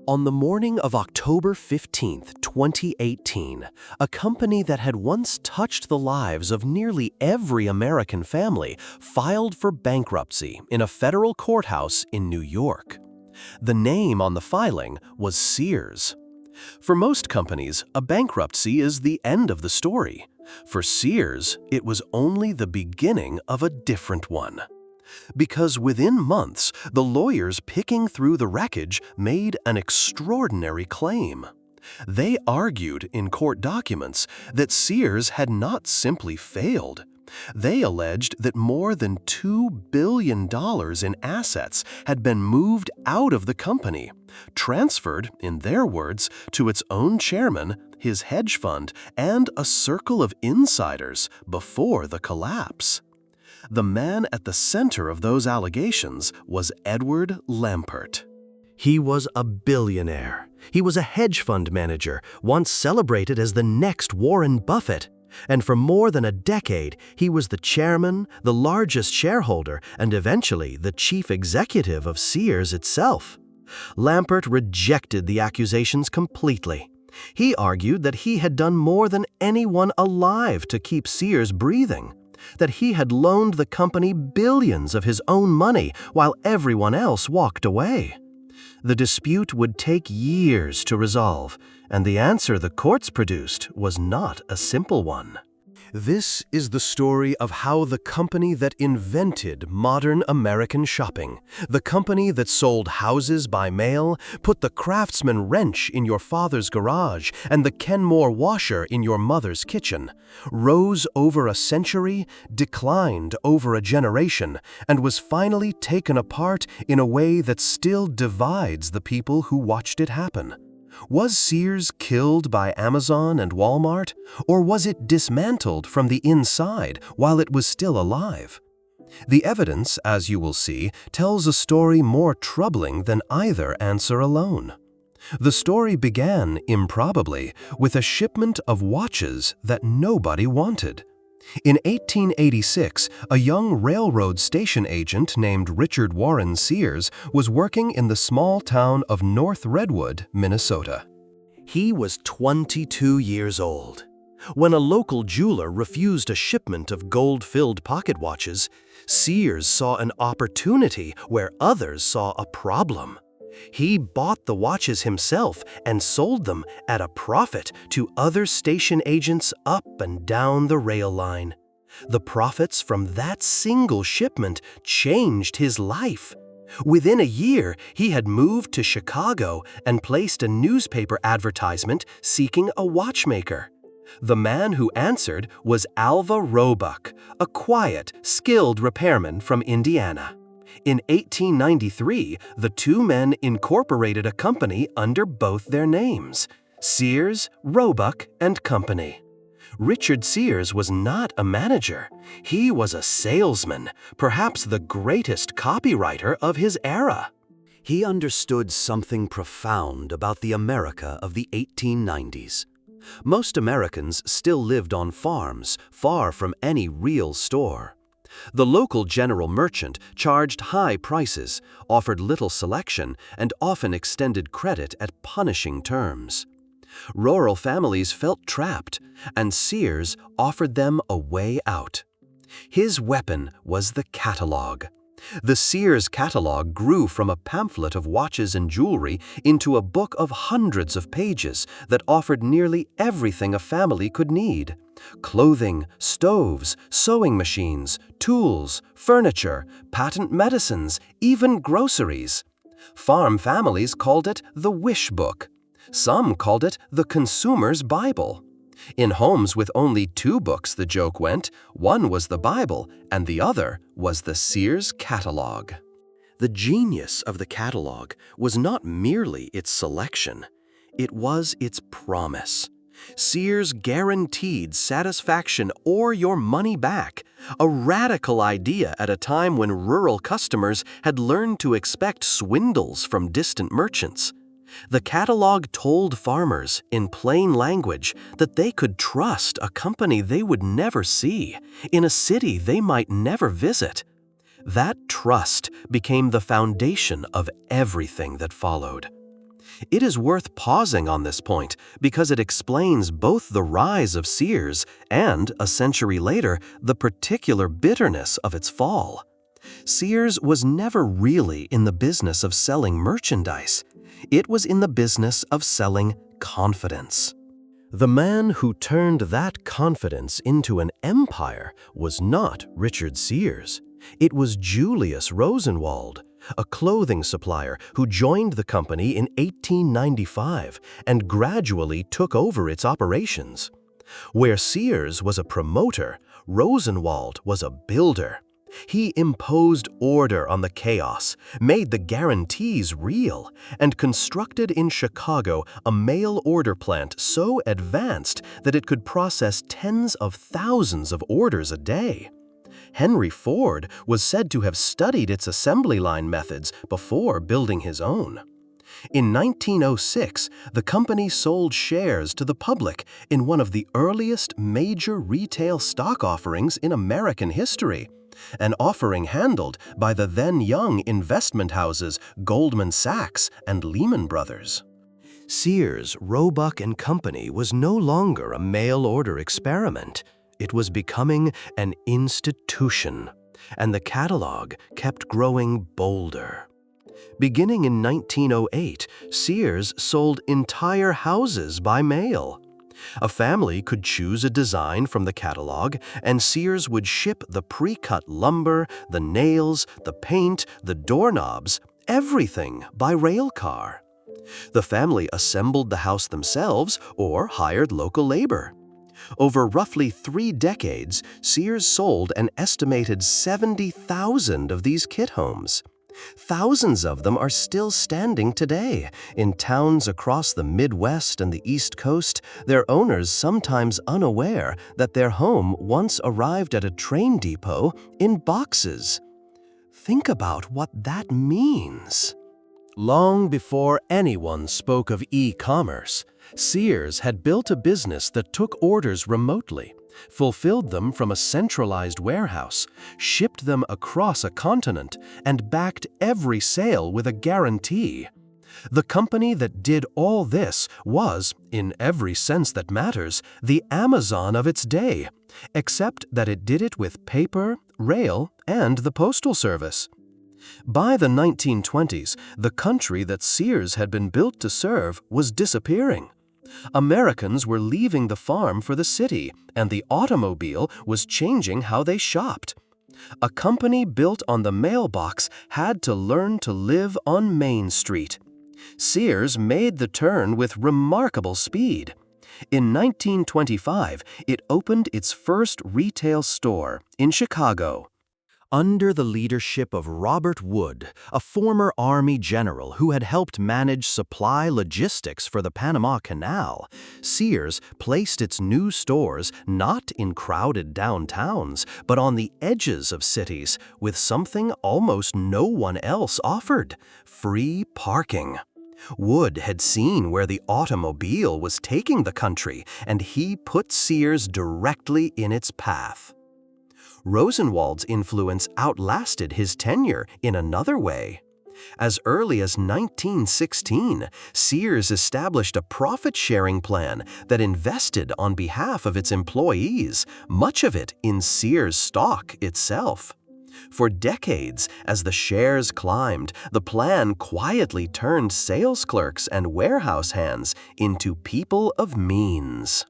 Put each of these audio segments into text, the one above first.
On the morning of October 15, 2018, a company that had once touched the lives of nearly every American family filed for bankruptcy in a federal courthouse in New York. The name on the filing was Sears. For most companies, a bankruptcy is the end of the story. For Sears, it was only the beginning of a different one. Because within months, the lawyers picking through the wreckage made an extraordinary claim. They argued in court documents that Sears had not simply failed. They alleged that more than $2 billion in assets had been moved out of the company, transferred, in their words, to its own chairman, his hedge fund, and a circle of insiders before the collapse. The man at the center of those allegations was Edward Lampert. He was a billionaire. He was a hedge fund manager, once celebrated as the next Warren Buffett. And for more than a decade, he was the chairman, the largest shareholder, and eventually the chief executive of Sears itself. Lampert rejected the accusations completely. He argued that he had done more than anyone alive to keep Sears breathing, that he had loaned the company billions of his own money while everyone else walked away. The dispute would take years to resolve, and the answer the courts produced was not a simple one. This is the story of how the company that invented modern American shopping, the company that sold houses by mail, put the Craftsman wrench in your father's garage and the Kenmore washer in your mother's kitchen, rose over a century, declined over a generation, and was finally taken apart in a way that still divides the people who watched it happen. Was Sears killed by Amazon and Walmart, or was it dismantled from the inside while it was still alive? The evidence, as you will see, tells a story more troubling than either answer alone. The story began, improbably, with a shipment of watches that nobody wanted. In 1886, a young railroad station agent named Richard Warren Sears was working in the small town of North Redwood, Minnesota. He was 22 years old. When a local jeweler refused a shipment of gold-filled pocket watches, Sears saw an opportunity where others saw a problem. He bought the watches himself and sold them at a profit to other station agents up and down the rail line. The profits from that single shipment changed his life. Within a year, he had moved to Chicago and placed a newspaper advertisement seeking a watchmaker. The man who answered was Alva Roebuck, a quiet, skilled repairman from Indiana. In 1893, the two men incorporated a company under both their names, Sears, Roebuck and Company. Richard Sears was not a manager. He was a salesman, perhaps the greatest copywriter of his era. He understood something profound about the America of the 1890s. Most Americans still lived on farms, far from any real store. The local general merchant charged high prices, offered little selection, and often extended credit at punishing terms. Rural families felt trapped, and Sears offered them a way out. His weapon was the catalog. The Sears catalog grew from a pamphlet of watches and jewelry into a book of hundreds of pages that offered nearly everything a family could need: clothing, stoves, sewing machines, tools, furniture, patent medicines, even groceries. Farm families called it the Wish Book. Some called it the Consumer's Bible. In homes with only two books, the joke went, one was the Bible and the other was the Sears catalog. The genius of the catalog was not merely its selection, it was its promise. Sears guaranteed satisfaction or your money back, a radical idea at a time when rural customers had learned to expect swindles from distant merchants. The catalog told farmers, in plain language, that they could trust a company they would never see, in a city they might never visit. That trust became the foundation of everything that followed. It is worth pausing on this point because it explains both the rise of Sears and, a century later, the particular bitterness of its fall. Sears was never really in the business of selling merchandise. It was in the business of selling confidence. The man who turned that confidence into an empire was not Richard Sears. It was Julius Rosenwald, a clothing supplier who joined the company in 1895 and gradually took over its operations. Where Sears was a promoter, Rosenwald was a builder. He imposed order on the chaos, made the guarantees real, and constructed in Chicago a mail order plant so advanced that it could process tens of thousands of orders a day. Henry Ford was said to have studied its assembly line methods before building his own. In 1906, the company sold shares to the public in one of the earliest major retail stock offerings in American history, an offering handled by the then-young investment houses Goldman Sachs and Lehman Brothers. Sears, Roebuck and Company was no longer a mail-order experiment. It was becoming an institution, and the catalog kept growing bolder. Beginning in 1908, Sears sold entire houses by mail. A family could choose a design from the catalog, and Sears would ship the pre-cut lumber, the nails, the paint, the doorknobs, everything by rail car. The family assembled the house themselves or hired local labor. Over roughly 3 decades, Sears sold an estimated 70,000 of these kit homes. Thousands of them are still standing today. In towns across the Midwest and the East Coast, their owners sometimes unaware that their home once arrived at a train depot in boxes. Think about what that means. Long before anyone spoke of e-commerce, Sears had built a business that took orders remotely, fulfilled them from a centralized warehouse, shipped them across a continent, and backed every sale with a guarantee. The company that did all this was, in every sense that matters, the Amazon of its day, except that it did it with paper, rail, and the postal service. By the 1920s, the country that Sears had been built to serve was disappearing. Americans were leaving the farm for the city, and the automobile was changing how they shopped. A company built on the mailbox had to learn to live on Main Street. Sears made the turn with remarkable speed. In 1925, it opened its first retail store in Chicago. Under the leadership of Robert Wood, a former Army general who had helped manage supply logistics for the Panama Canal, Sears placed its new stores not in crowded downtowns, but on the edges of cities, with something almost no one else offered: free parking. Wood had seen where the automobile was taking the country, and he put Sears directly in its path. Rosenwald's influence outlasted his tenure in another way. As early as 1916, Sears established a profit-sharing plan that invested on behalf of its employees, much of it in Sears stock itself. For decades, as the shares climbed, the plan quietly turned sales clerks and warehouse hands into people of means.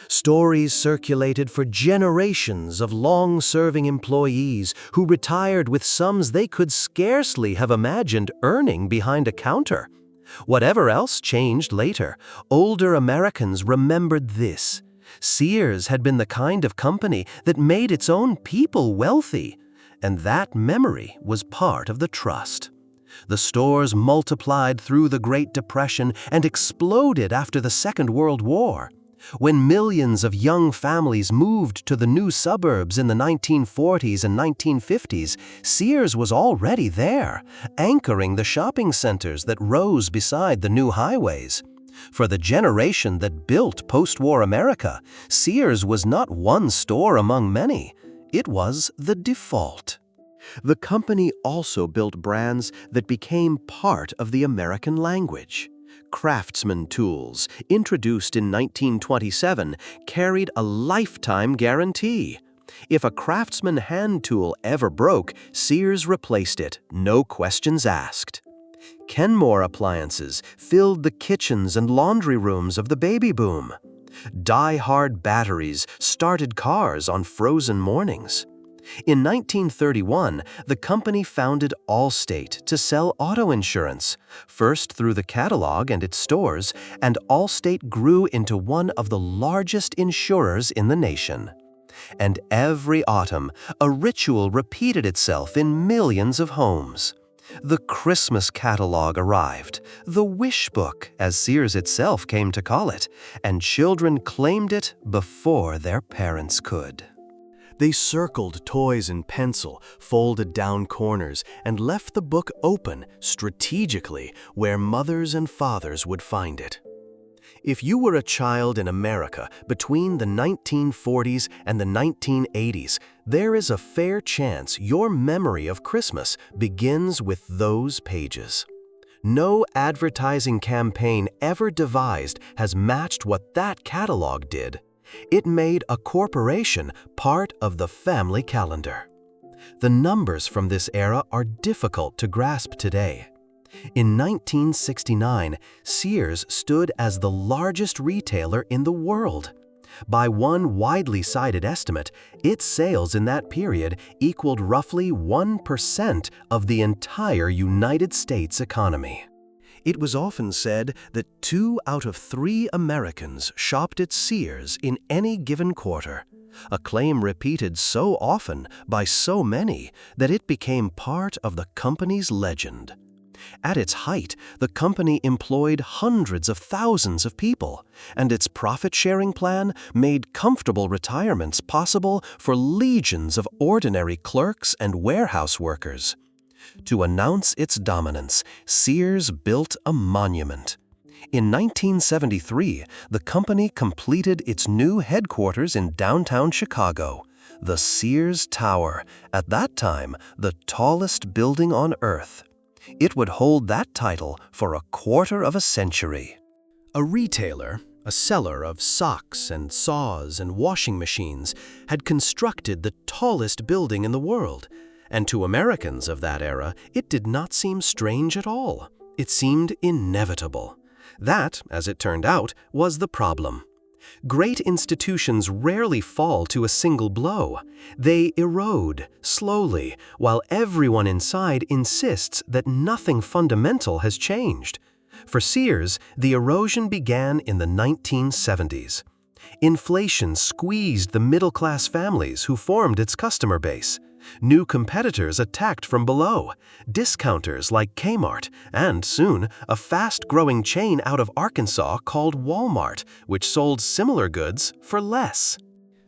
Stories circulated for generations of long-serving employees who retired with sums they could scarcely have imagined earning behind a counter. Whatever else changed later, older Americans remembered this: Sears had been the kind of company that made its own people wealthy, and that memory was part of the trust. The stores multiplied through the Great Depression and exploded after the Second World War. When millions of young families moved to the new suburbs in the 1940s and 1950s, Sears was already there, anchoring the shopping centers that rose beside the new highways. For the generation that built post-war America, Sears was not one store among many. It was the default. The company also built brands that became part of the American language: Craftsman tools, introduced in 1927, carried a lifetime guarantee. If a Craftsman hand tool ever broke, Sears replaced it, no questions asked. Kenmore appliances filled the kitchens and laundry rooms of the baby boom. Die-hard batteries started cars on frozen mornings. In 1931, the company founded Allstate to sell auto insurance, first through the catalog and its stores, and Allstate grew into one of the largest insurers in the nation. And every autumn, a ritual repeated itself in millions of homes. The Christmas catalog arrived, the Wish Book, as Sears itself came to call it, and children claimed it before their parents could. They circled toys in pencil, folded down corners, and left the book open, strategically, where mothers and fathers would find it. If you were a child in America between the 1940s and the 1980s, there is a fair chance your memory of Christmas begins with those pages. No advertising campaign ever devised has matched what that catalog did. It made a corporation part of the family calendar. The numbers from this era are difficult to grasp today. In 1969, Sears stood as the largest retailer in the world. By one widely cited estimate, its sales in that period equaled roughly 1% of the entire United States economy. It was often said that 2 out of 3 Americans shopped at Sears in any given quarter, a claim repeated so often by so many that it became part of the company's legend. At its height, the company employed hundreds of thousands of people, and its profit-sharing plan made comfortable retirements possible for legions of ordinary clerks and warehouse workers. To announce its dominance, Sears built a monument. In 1973, the company completed its new headquarters in downtown Chicago, the Sears Tower, at that time the tallest building on Earth. It would hold that title for a quarter of a century. A retailer, a seller of socks and saws and washing machines, had constructed the tallest building in the world. And to Americans of that era, it did not seem strange at all. It seemed inevitable. That, as it turned out, was the problem. Great institutions rarely fall to a single blow. They erode, slowly, while everyone inside insists that nothing fundamental has changed. For Sears, the erosion began in the 1970s. Inflation squeezed the middle-class families who formed its customer base. New competitors attacked from below, discounters like Kmart, and soon a fast-growing chain out of Arkansas called Walmart, which sold similar goods for less.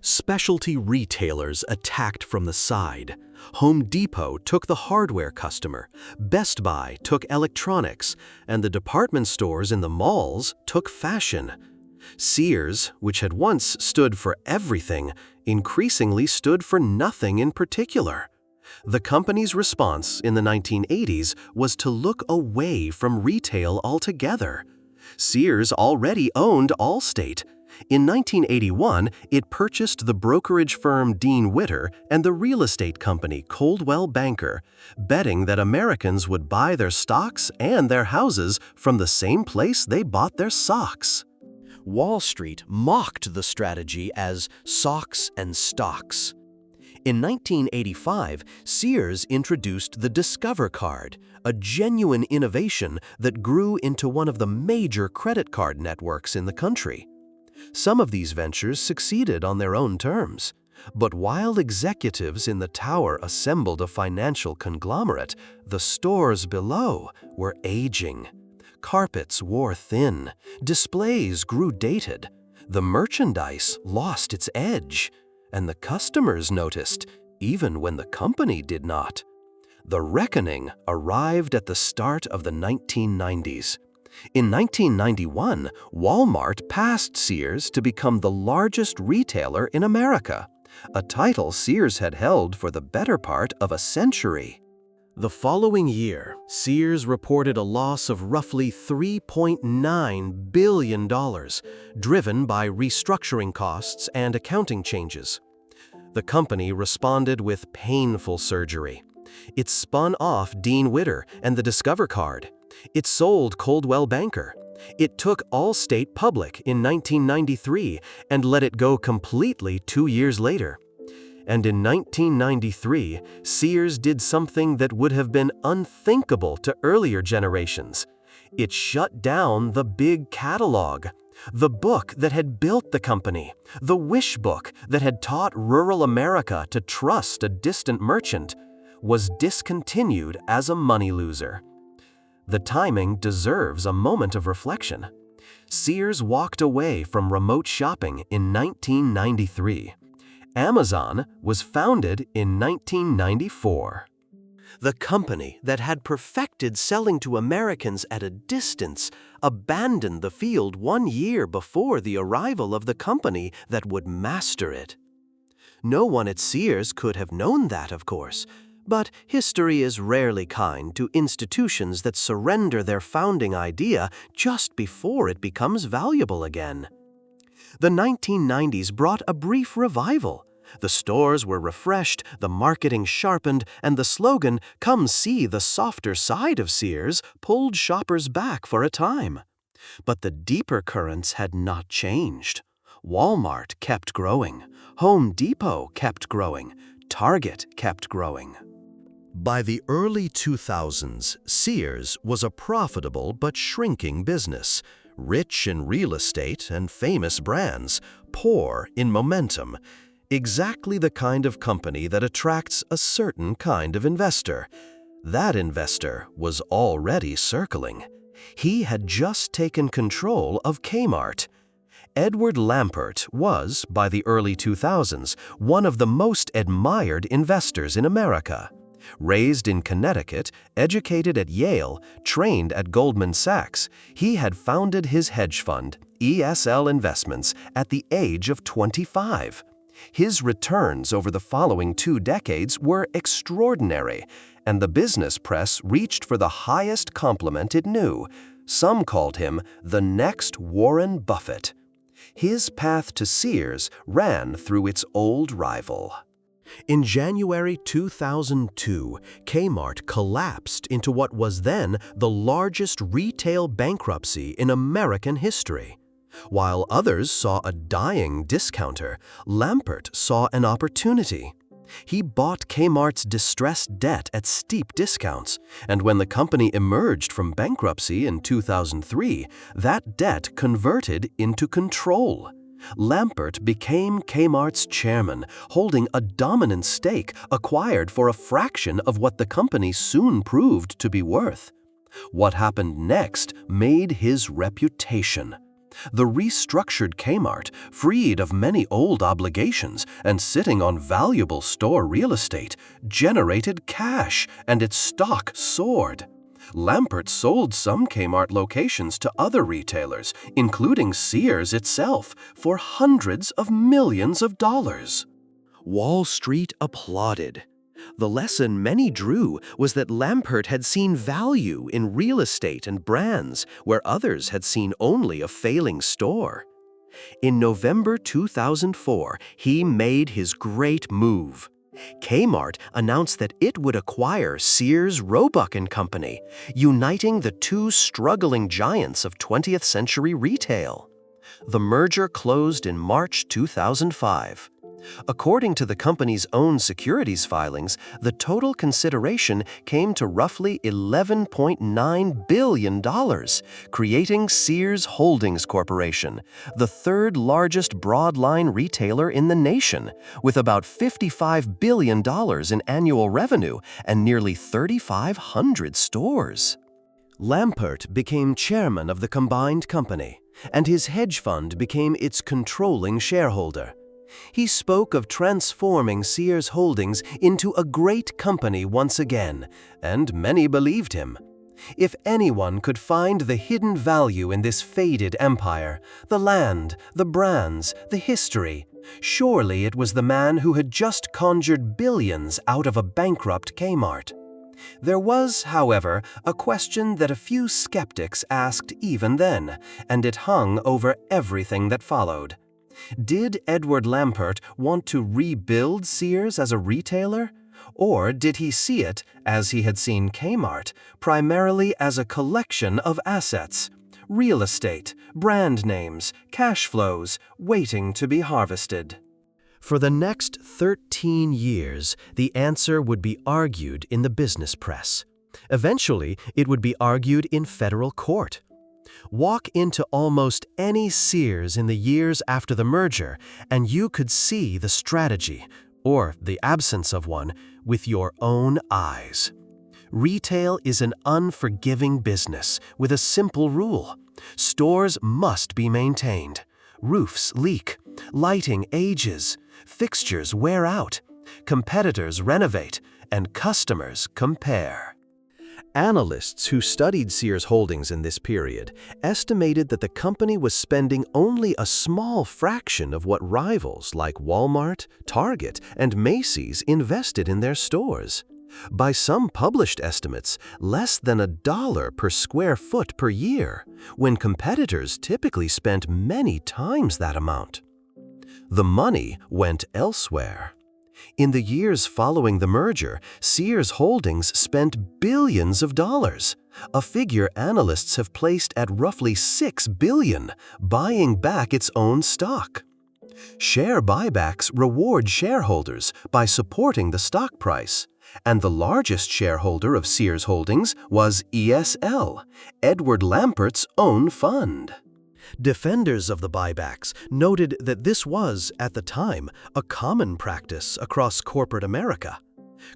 Specialty retailers attacked from the side. Home Depot took the hardware customer, Best Buy took electronics, and the department stores in the malls took fashion. Sears, which had once stood for everything, increasingly stood for nothing in particular. The company's response in the 1980s was to look away from retail altogether. Sears already owned Allstate. In 1981, it purchased the brokerage firm Dean Witter and the real estate company Coldwell Banker, betting that Americans would buy their stocks and their houses from the same place they bought their socks. Wall Street mocked the strategy as socks and stocks. In 1985, Sears introduced the Discover card, a genuine innovation that grew into one of the major credit card networks in the country. Some of these ventures succeeded on their own terms, but while executives in the tower assembled a financial conglomerate, the stores below were aging. Carpets wore thin, displays grew dated, the merchandise lost its edge, and the customers noticed, even when the company did not. The reckoning arrived at the start of the 1990s. In 1991, Walmart passed Sears to become the largest retailer in America, a title Sears had held for the better part of a century. The following year, Sears reported a loss of roughly $3.9 billion, driven by restructuring costs and accounting changes. The company responded with painful surgery. It spun off Dean Witter and the Discover Card. It sold Coldwell Banker. It took Allstate public in 1993 and let it go completely 2 years later. And in 1993, Sears did something that would have been unthinkable to earlier generations. It shut down the big catalog. The book that had built the company, the Wish Book that had taught rural America to trust a distant merchant, was discontinued as a money loser. The timing deserves a moment of reflection. Sears walked away from remote shopping in 1993. Amazon was founded in 1994. The company that had perfected selling to Americans at a distance abandoned the field 1 year before the arrival of the company that would master it. No one at Sears could have known that, of course, but history is rarely kind to institutions that surrender their founding idea just before it becomes valuable again. The 1990s brought a brief revival. The stores were refreshed, the marketing sharpened, and the slogan, "Come see the softer side of Sears," pulled shoppers back for a time. But the deeper currents had not changed. Walmart kept growing. Home Depot kept growing. Target kept growing. By the early 2000s, Sears was a profitable but shrinking business, rich in real estate and famous brands, poor in momentum. Exactly the kind of company that attracts a certain kind of investor. That investor was already circling. He had just taken control of Kmart. Edward Lampert was, by the early 2000s, one of the most admired investors in America. Raised in Connecticut, educated at Yale, trained at Goldman Sachs, he had founded his hedge fund, ESL Investments, at the age of 25. His returns over the following 2 decades were extraordinary, and the business press reached for the highest compliment it knew. Some called him the next Warren Buffett. His path to Sears ran through its old rival. In January 2002, Kmart collapsed into what was then the largest retail bankruptcy in American history. While others saw a dying discounter, Lampert saw an opportunity. He bought Kmart's distressed debt at steep discounts, and when the company emerged from bankruptcy in 2003, that debt converted into control. Lampert became Kmart's chairman, holding a dominant stake acquired for a fraction of what the company soon proved to be worth. What happened next made his reputation. The restructured Kmart, freed of many old obligations and sitting on valuable store real estate, generated cash and its stock soared. Lampert sold some Kmart locations to other retailers, including Sears itself, for hundreds of millions of dollars. Wall Street applauded. The lesson many drew was that Lampert had seen value in real estate and brands where others had seen only a failing store. In November 2004, he made his great move. Kmart announced that it would acquire Sears Roebuck and Company, uniting the 2 struggling giants of 20th century retail. The merger closed in March 2005. According to the company's own securities filings, the total consideration came to roughly $11.9 billion, creating Sears Holdings Corporation, the 3rd largest broadline retailer in the nation, with about $55 billion in annual revenue and nearly 3,500 stores. Lampert became chairman of the combined company, and his hedge fund became its controlling shareholder. He spoke of transforming Sears Holdings into a great company once again, and many believed him. If anyone could find the hidden value in this faded empire, the land, the brands, the history, surely it was the man who had just conjured billions out of a bankrupt Kmart. There was, however, a question that a few skeptics asked even then, and it hung over everything that followed. Did Edward Lampert want to rebuild Sears as a retailer? Or did he see it, as he had seen Kmart, primarily as a collection of assets? Real estate, brand names, cash flows, waiting to be harvested. For the next 13 years, the answer would be argued in the business press. Eventually, it would be argued in federal court. Walk into almost any Sears in the years after the merger, and you could see the strategy, or the absence of one, with your own eyes. Retail is an unforgiving business with a simple rule. Stores must be maintained. Roofs leak. Lighting ages. Fixtures wear out. Competitors renovate. And customers compare. Analysts who studied Sears Holdings in this period estimated that the company was spending only a small fraction of what rivals like Walmart, Target, and Macy's invested in their stores. By some published estimates, less than $1 per square foot per year, when competitors typically spent many times that amount. The money went elsewhere. In the years following the merger, Sears Holdings spent billions of dollars, a figure analysts have placed at roughly $6 billion, buying back its own stock. Share buybacks reward shareholders by supporting the stock price, and the largest shareholder of Sears Holdings was ESL, Edward Lampert's own fund. Defenders of the buybacks noted that this was, at the time, a common practice across corporate America.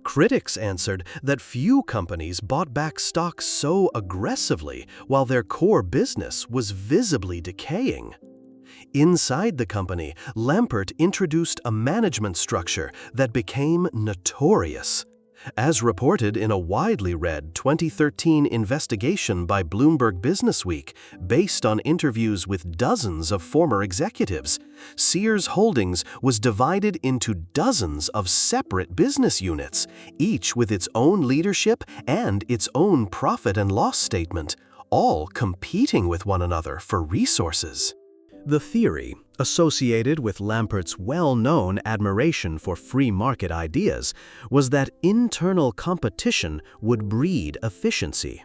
Critics answered that few companies bought back stock so aggressively while their core business was visibly decaying. Inside the company, Lampert introduced a management structure that became notorious. As reported in a widely read 2013 investigation by Bloomberg Businessweek, based on interviews with dozens of former executives, Sears Holdings was divided into dozens of separate business units, each with its own leadership and its own profit and loss statement, all competing with one another for resources. The theory, associated with Lampert's well-known admiration for free market ideas, was that internal competition would breed efficiency.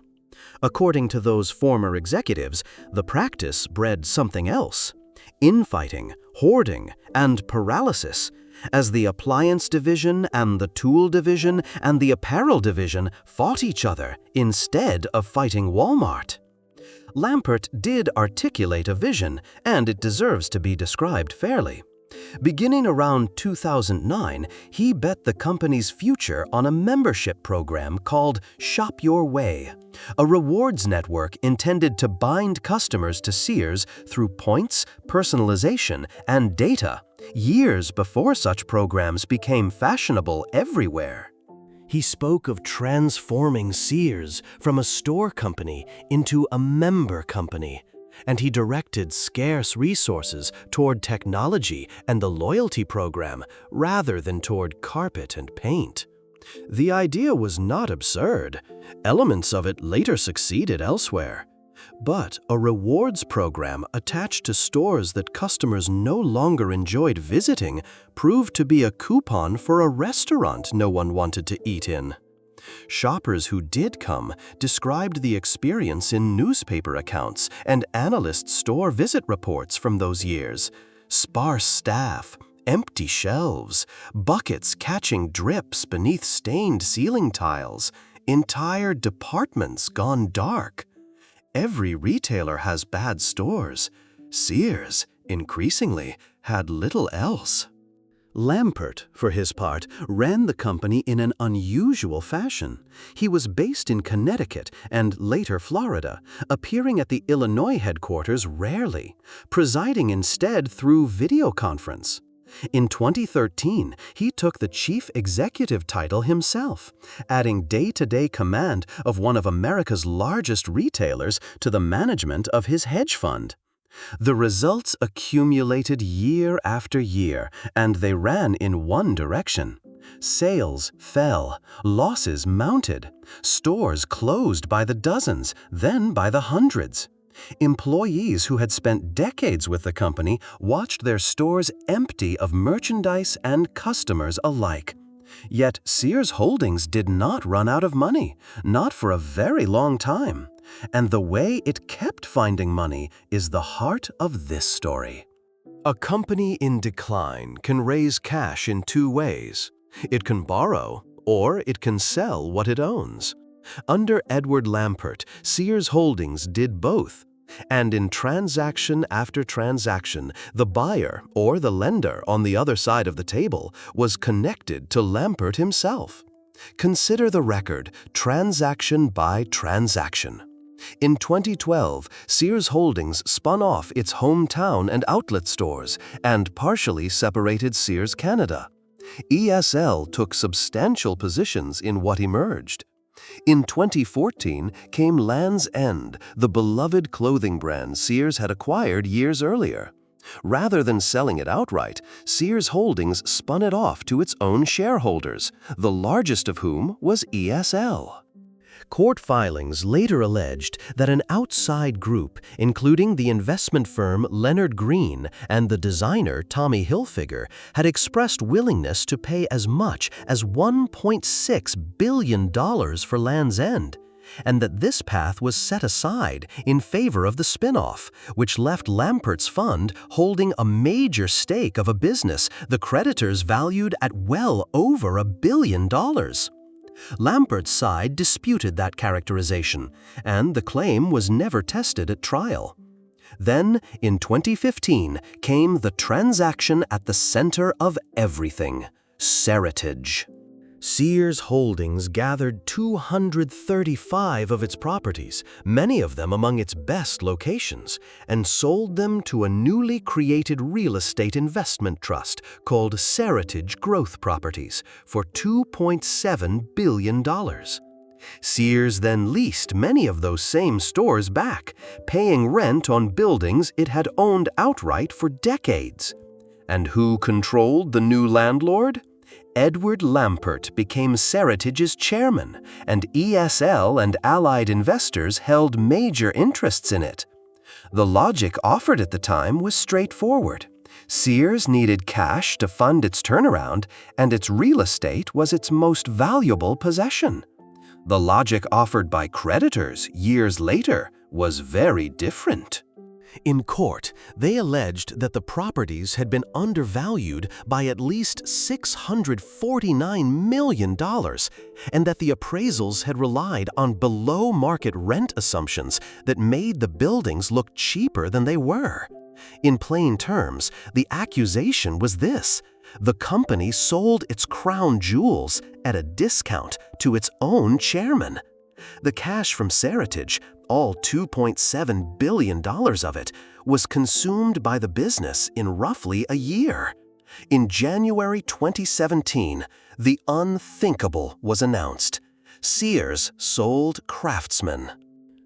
According to those former executives, the practice bred something else: infighting, hoarding, and paralysis, as the appliance division and the tool division and the apparel division fought each other instead of fighting Walmart. Lampert did articulate a vision, and it deserves to be described fairly. Beginning around 2009, he bet the company's future on a membership program called Shop Your Way, a rewards network intended to bind customers to Sears through points, personalization, and data, years before such programs became fashionable everywhere. He spoke of transforming Sears from a store company into a member company, and he directed scarce resources toward technology and the loyalty program rather than toward carpet and paint. The idea was not absurd. Elements of it later succeeded elsewhere. But a rewards program attached to stores that customers no longer enjoyed visiting proved to be a coupon for a restaurant no one wanted to eat in. Shoppers who did come described the experience in newspaper accounts and analyst store visit reports from those years: sparse staff, empty shelves, buckets catching drips beneath stained ceiling tiles, entire departments gone dark. Every retailer has bad stores. Sears, increasingly, had little else. Lampert, for his part, ran the company in an unusual fashion. He was based in Connecticut and later Florida, appearing at the Illinois headquarters rarely, presiding instead through video conference. In 2013, he took the chief executive title himself, adding day-to-day command of one of America's largest retailers to the management of his hedge fund. The results accumulated year after year, and they ran in one direction: Sales fell, losses mounted, stores closed by the dozens, then by the hundreds. Employees who had spent decades with the company watched their stores empty of merchandise and customers alike. Yet Sears Holdings did not run out of money, not for a very long time. And the way it kept finding money is the heart of this story. A company in decline can raise cash in two ways. It can borrow, or it can sell what it owns. Under Edward Lampert, Sears Holdings did both. And in transaction after transaction, the buyer or the lender on the other side of the table was connected to Lampert himself. Consider the record, transaction by transaction. In 2012, Sears Holdings spun off its hometown and outlet stores and partially separated Sears Canada. ESL took substantial positions in what emerged. In 2014 came Land's End, the beloved clothing brand Sears had acquired years earlier. Rather than selling it outright, Sears Holdings spun it off to its own shareholders, the largest of whom was ESL. Court filings later alleged that an outside group, including the investment firm Leonard Green and the designer Tommy Hilfiger, had expressed willingness to pay as much as $1.6 billion for Land's End, and that this path was set aside in favor of the spin-off, which left Lampert's fund holding a major stake of a business the creditors valued at well over $1 billion. Lampert's side disputed that characterization, and the claim was never tested at trial. Then, in 2015, came the transaction at the center of everything: Seritage. Sears Holdings gathered 235 of its properties, many of them among its best locations, and sold them to a newly created real estate investment trust called Seritage Growth Properties for $2.7 billion. Sears then leased many of those same stores back, paying rent on buildings it had owned outright for decades. And who controlled the new landlord? Edward Lampert became Seritage's chairman, and ESL and allied investors held major interests in it. The logic offered at the time was straightforward. Sears needed cash to fund its turnaround, and its real estate was its most valuable possession. The logic offered by creditors years later was very different. In court, they alleged that the properties had been undervalued by at least $649 million and that the appraisals had relied on below-market rent assumptions that made the buildings look cheaper than they were. In plain terms, the accusation was this: the company sold its crown jewels at a discount to its own chairman. The cash from Seritage, all $2.7 billion of it, was consumed by the business in roughly a year. In January 2017, the unthinkable was announced. Sears sold Craftsman.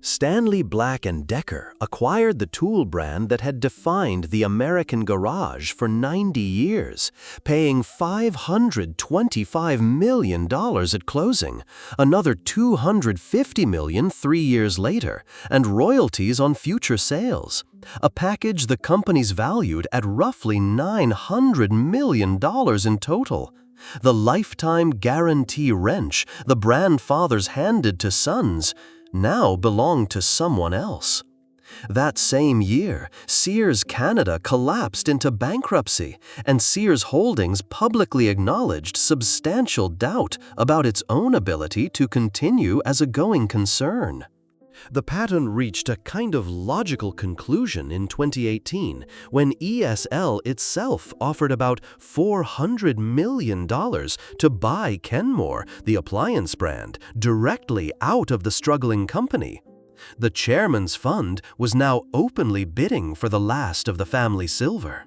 Stanley Black & Decker acquired the tool brand that had defined the American garage for 90 years, paying $525 million at closing, another $250 million 3 years later, and royalties on future sales, a package the companies valued at roughly $900 million in total. The lifetime guarantee wrench the brand fathers handed to sons now belonged to someone else. That same year, Sears Canada collapsed into bankruptcy, and Sears Holdings publicly acknowledged substantial doubt about its own ability to continue as a going concern. The pattern reached a kind of logical conclusion in 2018 when ESL itself offered about $400 million to buy Kenmore, the appliance brand, directly out of the struggling company. The chairman's fund was now openly bidding for the last of the family silver.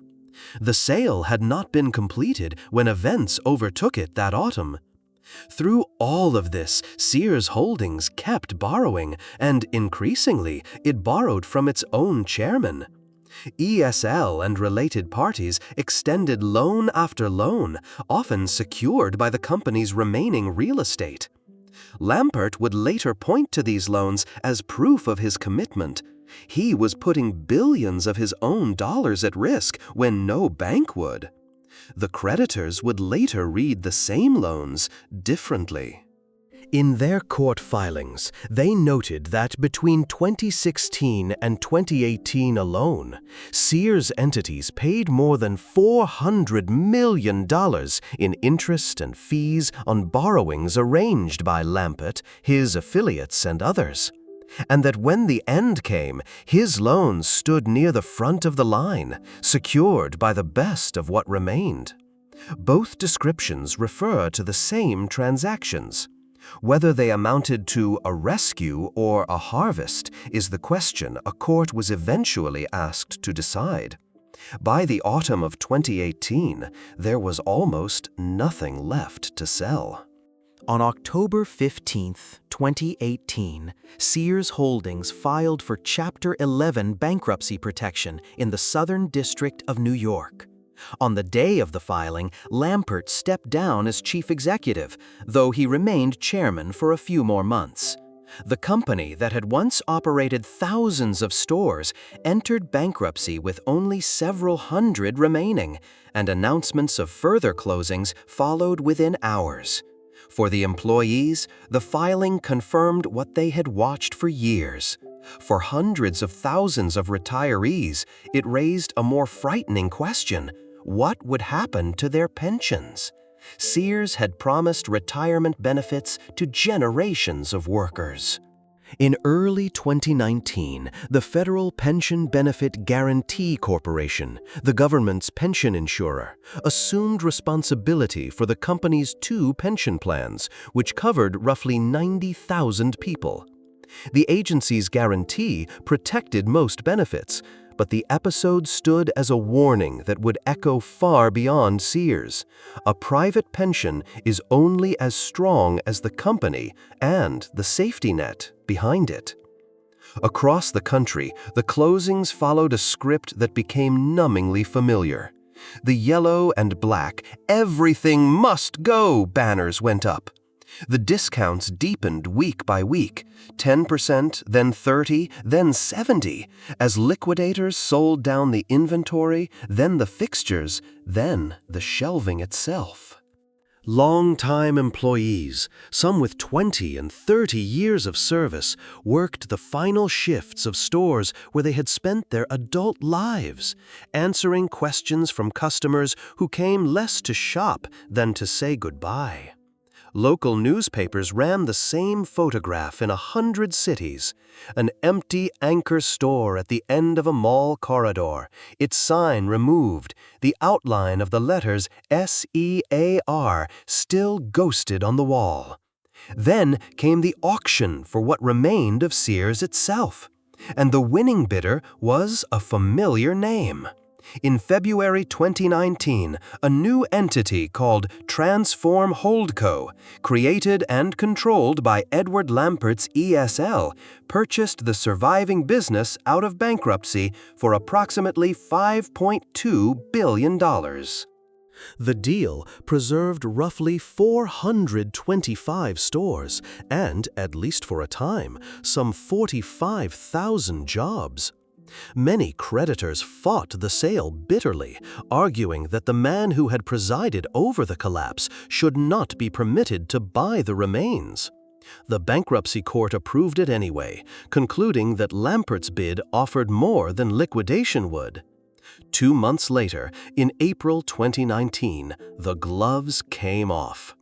The sale had not been completed when events overtook it that autumn. Through all of this, Sears Holdings kept borrowing, and increasingly, it borrowed from its own chairman. ESL and related parties extended loan after loan, often secured by the company's remaining real estate. Lampert would later point to these loans as proof of his commitment. He was putting billions of his own dollars at risk when no bank would. The creditors would later read the same loans differently. In their court filings, they noted that between 2016 and 2018 alone, Sears entities paid more than $400 million in interest and fees on borrowings arranged by Lampert, his affiliates, and others, and that when the end came, his loans stood near the front of the line, secured by the best of what remained. Both descriptions refer to the same transactions. Whether they amounted to a rescue or a harvest is the question a court was eventually asked to decide. By the autumn of 2018, there was almost nothing left to sell. On October 15, 2018, Sears Holdings filed for Chapter 11 bankruptcy protection in the Southern District of New York. On the day of the filing, Lampert stepped down as chief executive, though he remained chairman for a few more months. The company that had once operated thousands of stores entered bankruptcy with only several hundred remaining, and announcements of further closings followed within hours. For the employees, the filing confirmed what they had watched for years. For hundreds of thousands of retirees, it raised a more frightening question: what would happen to their pensions? Sears had promised retirement benefits to generations of workers. In early 2019, the Federal Pension Benefit Guarantee Corporation, the government's pension insurer, assumed responsibility for the company's two pension plans, which covered roughly 90,000 people. The agency's guarantee protected most benefits, but the episode stood as a warning that would echo far beyond Sears. A private pension is only as strong as the company and the safety net behind it. Across the country, the closings followed a script that became numbingly familiar. The yellow and black "Everything must go" banners went up. The discounts deepened week by week, 10%, then 30%, then 70%, as liquidators sold down the inventory, then the fixtures, then the shelving itself. Long-time employees, some with 20 and 30 years of service, worked the final shifts of stores where they had spent their adult lives, answering questions from customers who came less to shop than to say goodbye. Local newspapers ran the same photograph in 100 cities: an empty anchor store at the end of a mall corridor, its sign removed, the outline of the letters SEAR still ghosted on the wall. Then came the auction for what remained of Sears itself, and the winning bidder was a familiar name. In February 2019, a new entity called Transform Holdco, created and controlled by Edward Lampert's ESL, purchased the surviving business out of bankruptcy for approximately $5.2 billion. The deal preserved roughly 425 stores and, at least for a time, some 45,000 jobs. Many creditors fought the sale bitterly, arguing that the man who had presided over the collapse should not be permitted to buy the remains. The bankruptcy court approved it anyway, concluding that Lampert's bid offered more than liquidation would. 2 months later, in April 2019, the gloves came off.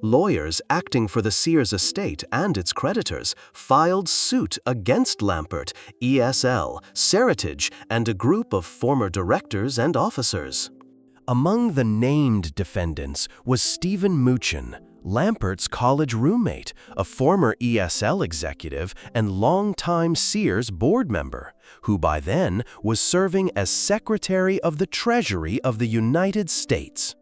Lawyers acting for the Sears estate and its creditors filed suit against Lampert, ESL, Seritage, and a group of former directors and officers. Among the named defendants was Stephen Muchin, Lampert's college roommate, a former ESL executive and longtime Sears board member, who by then was serving as Secretary of the Treasury of the United States.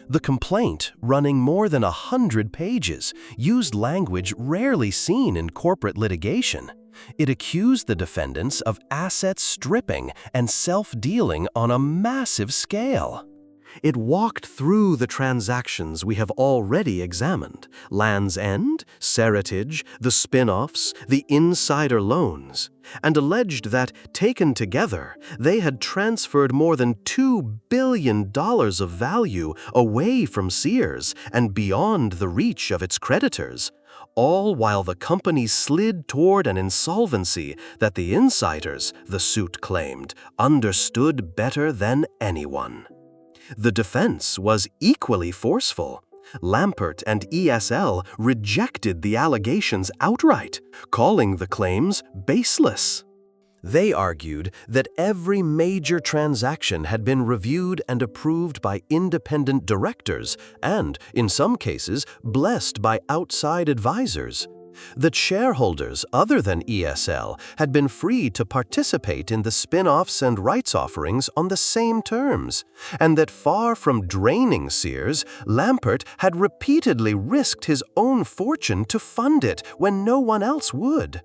The complaint, running more than 100 pages, used language rarely seen in corporate litigation. It accused the defendants of asset stripping and self-dealing on a massive scale. It walked through the transactions we have already examined: Land's End, Seritage, the spin-offs, the insider loans, and alleged that, taken together, they had transferred more than $2 billion of value away from Sears and beyond the reach of its creditors, all while the company slid toward an insolvency that the insiders, the suit claimed, understood better than anyone. The defense was equally forceful. Lampert and ESL rejected the allegations outright, calling the claims baseless. They argued that every major transaction had been reviewed and approved by independent directors and, in some cases, blessed by outside advisors. That shareholders other than ESL had been free to participate in the spin-offs and rights offerings on the same terms, and that far from draining Sears, Lampert had repeatedly risked his own fortune to fund it when no one else would.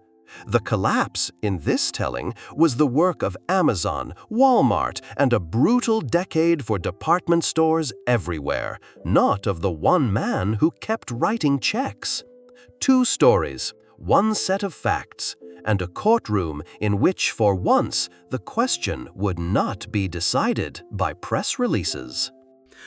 The collapse, in this telling, was the work of Amazon, Walmart, and a brutal decade for department stores everywhere, not of the one man who kept writing checks. 2 stories, 1 set of facts, and a courtroom in which, for once, the question would not be decided by press releases.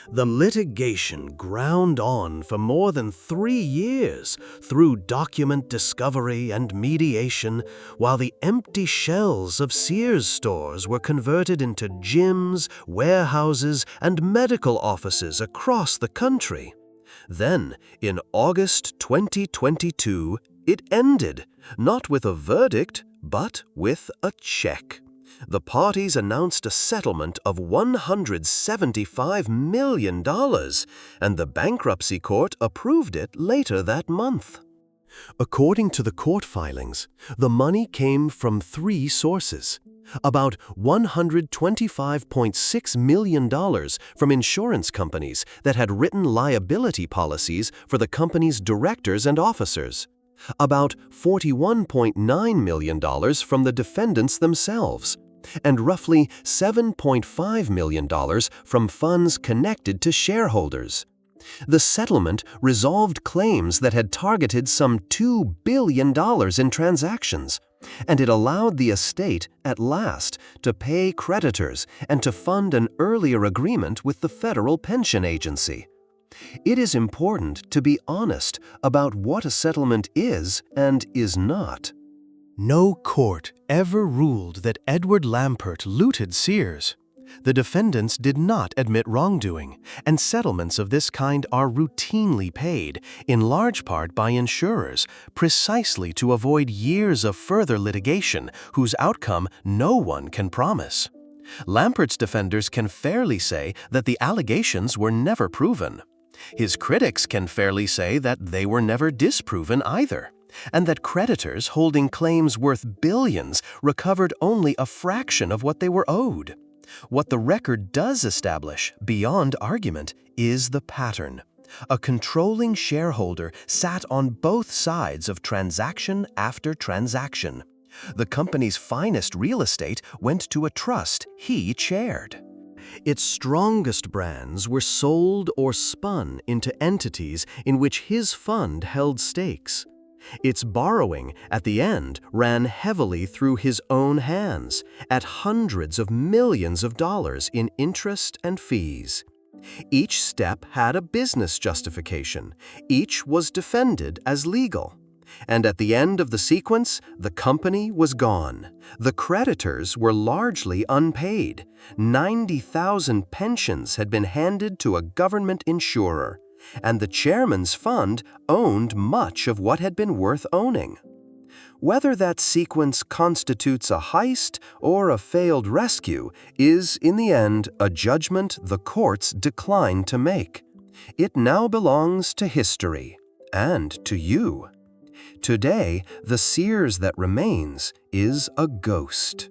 The litigation ground on for more than 3 years through document discovery and mediation, while the empty shells of Sears stores were converted into gyms, warehouses, and medical offices across the country. Then, in August 2022, it ended, not with a verdict, but with a check. The parties announced a settlement of $175 million, and the bankruptcy court approved it later that month. According to the court filings, the money came from 3 sources. About $125.6 million from insurance companies that had written liability policies for the company's directors and officers. About $41.9 million from the defendants themselves. And roughly $7.5 million from funds connected to shareholders. The settlement resolved claims that had targeted some $2 billion in transactions, and it allowed the estate, at last, to pay creditors and to fund an earlier agreement with the Federal Pension Agency. It is important to be honest about what a settlement is and is not. No court ever ruled that Edward Lampert looted Sears. The defendants did not admit wrongdoing, and settlements of this kind are routinely paid, in large part by insurers, precisely to avoid years of further litigation whose outcome no one can promise. Lampert's defenders can fairly say that the allegations were never proven. His critics can fairly say that they were never disproven either, and that creditors holding claims worth billions recovered only a fraction of what they were owed. What the record does establish, beyond argument, is the pattern. A controlling shareholder sat on both sides of transaction after transaction. The company's finest real estate went to a trust he chaired. Its strongest brands were sold or spun into entities in which his fund held stakes. Its borrowing, at the end, ran heavily through his own hands, at hundreds of millions of dollars in interest and fees. Each step had a business justification. Each was defended as legal. And at the end of the sequence, the company was gone. The creditors were largely unpaid. 90,000 pensions had been handed to a government insurer, and the chairman's fund owned much of what had been worth owning. Whether that sequence constitutes a heist or a failed rescue is, in the end, a judgment the courts declined to make. It now belongs to history, and to you. Today, the Sears that remains is a ghost.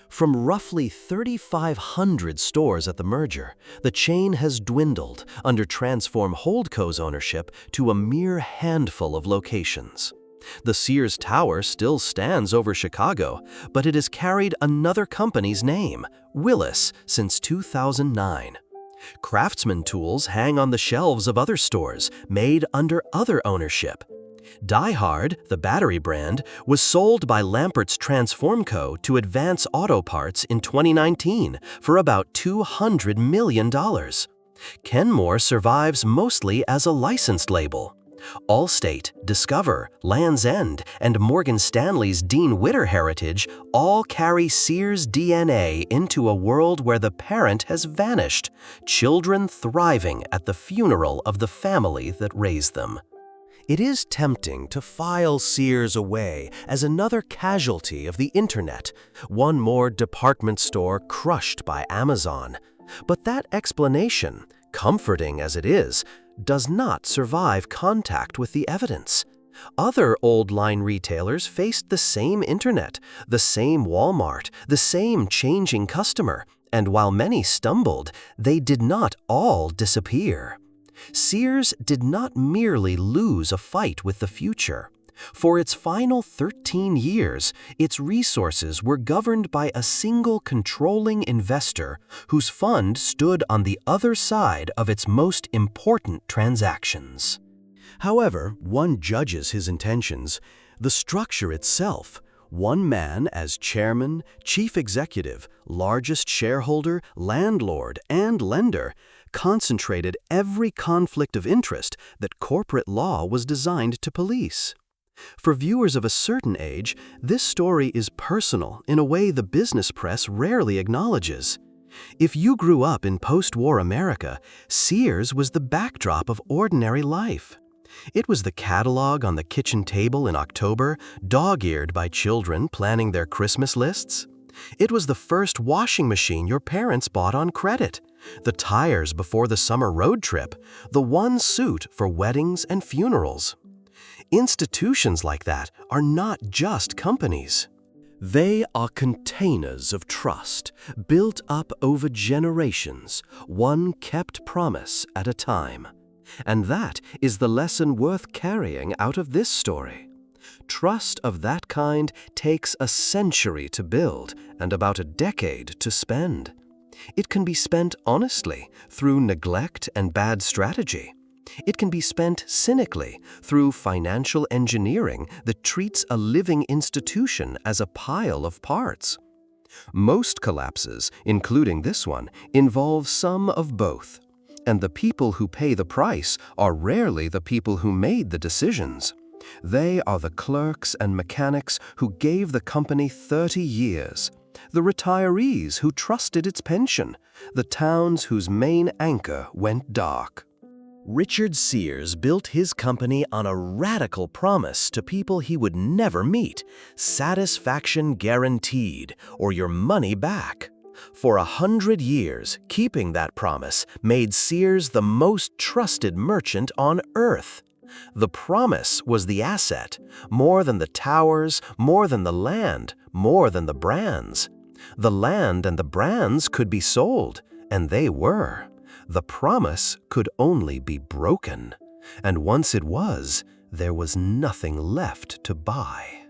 From roughly 3,500 stores at the merger, the chain has dwindled under Transform Holdco's ownership to a mere handful of locations. The Sears Tower still stands over Chicago, but it has carried another company's name, Willis, since 2009. Craftsman tools hang on the shelves of other stores, made under other ownership. Die Hard, the battery brand, was sold by Lampert's Transformco to Advance Auto Parts in 2019 for about $200 million. Kenmore survives mostly as a licensed label. Allstate, Discover, Land's End, and Morgan Stanley's Dean Witter heritage all carry Sears DNA into a world where the parent has vanished, children thriving at the funeral of the family that raised them. It is tempting to file Sears away as another casualty of the internet, one more department store crushed by Amazon. But that explanation, comforting as it is, does not survive contact with the evidence. Other old-line retailers faced the same internet, the same Walmart, the same changing customer, and while many stumbled, they did not all disappear. Sears did not merely lose a fight with the future. For its final 13 years, its resources were governed by a single controlling investor whose fund stood on the other side of its most important transactions. However one judges his intentions, the structure itself, one man as chairman, chief executive, largest shareholder, landlord, and lender, concentrated every conflict of interest that corporate law was designed to police. For viewers of a certain age, this story is personal in a way the business press rarely acknowledges. If you grew up in post-war America, Sears was the backdrop of ordinary life. It was the catalog on the kitchen table in October, dog-eared by children planning their Christmas lists. It was the first washing machine your parents bought on credit, the tires before the summer road trip, the one suit for weddings and funerals. Institutions like that are not just companies. They are containers of trust, built up over generations, one kept promise at a time. And that is the lesson worth carrying out of this story. Trust of that kind takes a century to build and about a decade to spend. It can be spent honestly through neglect and bad strategy. It can be spent cynically through financial engineering that treats a living institution as a pile of parts. Most collapses, including this one, involve some of both. And the people who pay the price are rarely the people who made the decisions. They are the clerks and mechanics who gave the company 30 years, the retirees who trusted its pension, the towns whose main anchor went dark. Richard Sears built his company on a radical promise to people he would never meet: satisfaction guaranteed, or your money back. For 100 years, keeping that promise made Sears the most trusted merchant on earth. The promise was the asset, more than the towers, more than the land, more than the brands. The land and the brands could be sold, and they were. The promise could only be broken, and once it was, there was nothing left to buy.